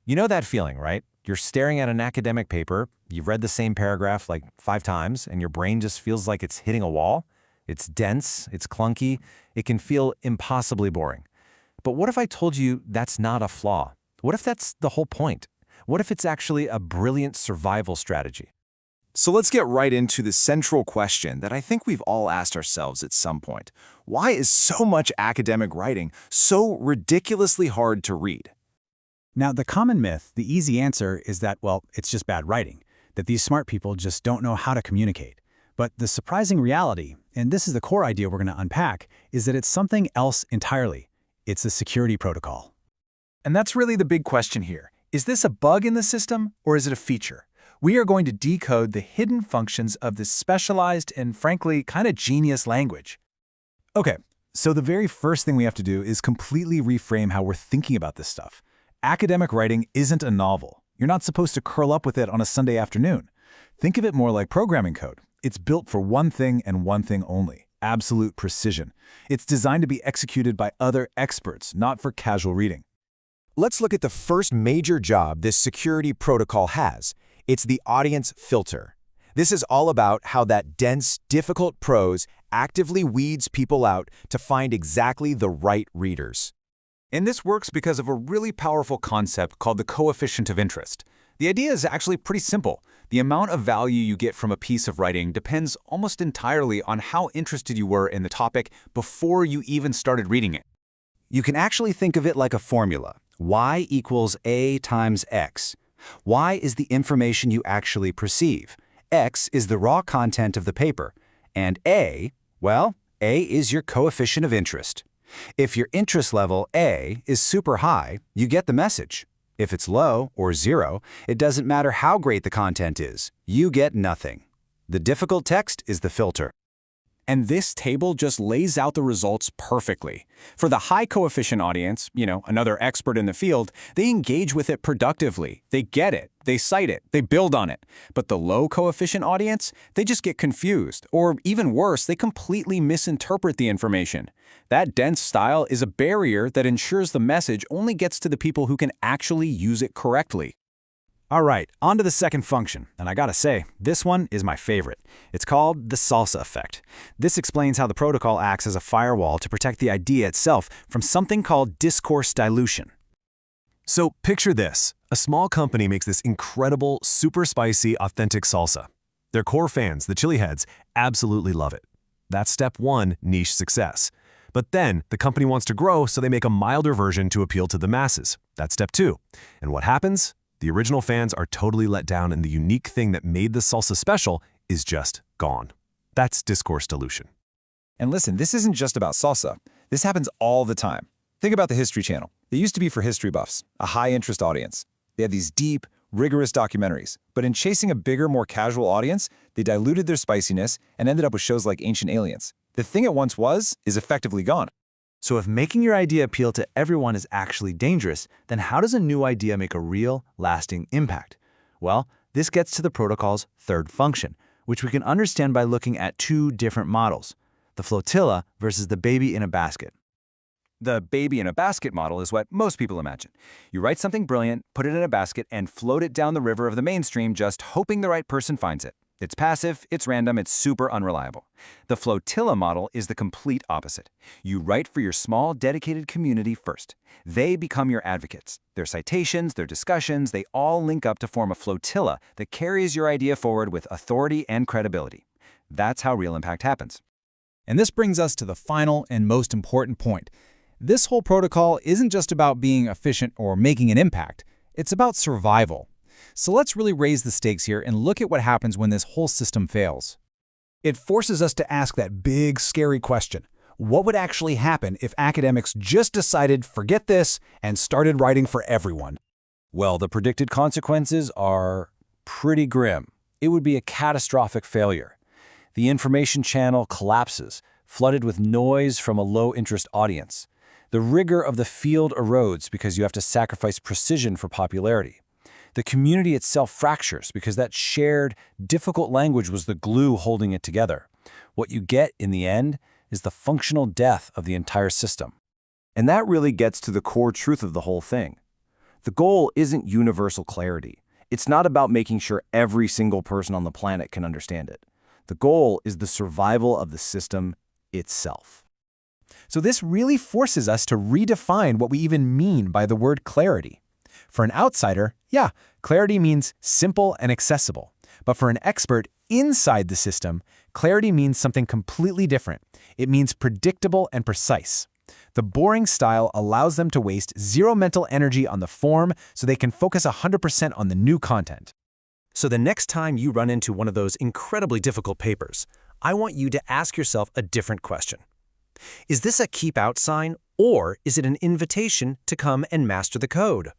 You know that feeling, right? You're staring at an academic paper, you've read the same paragraph like 5 times, and your brain just feels like it's hitting a wall. It's dense, it's clunky, it can feel impossibly boring. But what if I told you that's not a flaw? What if that's the whole point? What if it's actually a brilliant survival strategy? So let's get right into the central question that I think we've all asked ourselves at some point. Why is so much academic writing so ridiculously hard to read? Now, the common myth, the easy answer is that, well, it's just bad writing, that these smart people just don't know how to communicate. But the surprising reality, and this is the core idea we're going to unpack, is that it's something else entirely. It's a security protocol. And that's really the big question here. Is this a bug in the system, or is it a feature? We are going to decode the hidden functions of this specialized and, frankly, kind of genius language. Okay, so the very first thing we have to do is completely reframe how we're thinking about this stuff. Academic writing isn't a novel. You're not supposed to curl up with it on a Sunday afternoon. Think of it more like programming code. It's built for one thing and one thing only: absolute precision. It's designed to be executed by other experts, not for casual reading. Let's look at the first major job this security protocol has. It's the audience filter. This is all about how that dense, difficult prose actively weeds people out to find exactly the right readers. And this works because of a really powerful concept called the coefficient of interest. The idea is actually pretty simple. The amount of value you get from a piece of writing depends almost entirely on how interested you were in the topic before you even started reading it. You can actually think of it like a formula. Y equals A times X. Y is the information you actually perceive. X is the raw content of the paper. And A, well, A is your coefficient of interest. If your interest level, A, is super high, you get the message. If it's low, or 0, it doesn't matter how great the content is. You get nothing. The difficult text is the filter. And this table just lays out the results perfectly. For the high coefficient audience, another expert in the field, they engage with it productively. They get it, they cite it, they build on it. But the low coefficient audience, they just get confused, or even worse, they completely misinterpret the information. That dense style is a barrier that ensures the message only gets to the people who can actually use it correctly. All right, on to the second function, and I gotta say, this one is my favorite. It's called the salsa effect. This explains how the protocol acts as a firewall to protect the idea itself from something called discourse dilution. So picture this. A small company makes this incredible, super spicy, authentic salsa. Their core fans, the chili heads, absolutely love it. That's step 1, niche success. But then, the company wants to grow, so they make a milder version to appeal to the masses. That's step 2. And what happens? The original fans are totally let down, and the unique thing that made the salsa special is just gone. That's discourse dilution. And listen, this isn't just about salsa. This happens all the time. Think about the History Channel. They used to be for history buffs, a high-interest audience. They had these deep, rigorous documentaries. But in chasing a bigger, more casual audience, they diluted their spiciness and ended up with shows like Ancient Aliens. The thing it once was is effectively gone. So if making your idea appeal to everyone is actually dangerous, then how does a new idea make a real, lasting impact? Well, this gets to the protocol's third function, which we can understand by looking at 2 different models: the flotilla versus the baby in a basket. The baby in a basket model is what most people imagine. You write something brilliant, put it in a basket, and float it down the river of the mainstream, just hoping the right person finds it. It's passive, it's random, it's super unreliable. The flotilla model is the complete opposite. You write for your small, dedicated community first. They become your advocates. Their citations, their discussions, they all link up to form a flotilla that carries your idea forward with authority and credibility. That's how real impact happens. And this brings us to the final and most important point. This whole protocol isn't just about being efficient or making an impact. It's about survival. So let's really raise the stakes here and look at what happens when this whole system fails. It forces us to ask that big, scary question. What would actually happen if academics just decided, forget this, and started writing for everyone? Well, the predicted consequences are pretty grim. It would be a catastrophic failure. The information channel collapses, flooded with noise from a low-interest audience. The rigor of the field erodes because you have to sacrifice precision for popularity. The community itself fractures because that shared, difficult language was the glue holding it together. What you get, in the end, is the functional death of the entire system. And that really gets to the core truth of the whole thing. The goal isn't universal clarity. It's not about making sure every single person on the planet can understand it. The goal is the survival of the system itself. So this really forces us to redefine what we even mean by the word clarity. For an outsider, yeah, clarity means simple and accessible. But for an expert inside the system, clarity means something completely different. It means predictable and precise. The boring style allows them to waste zero mental energy on the form so they can focus 100% on the new content. So the next time you run into one of those incredibly difficult papers, I want you to ask yourself a different question. Is this a keep out sign, or is it an invitation to come and master the code?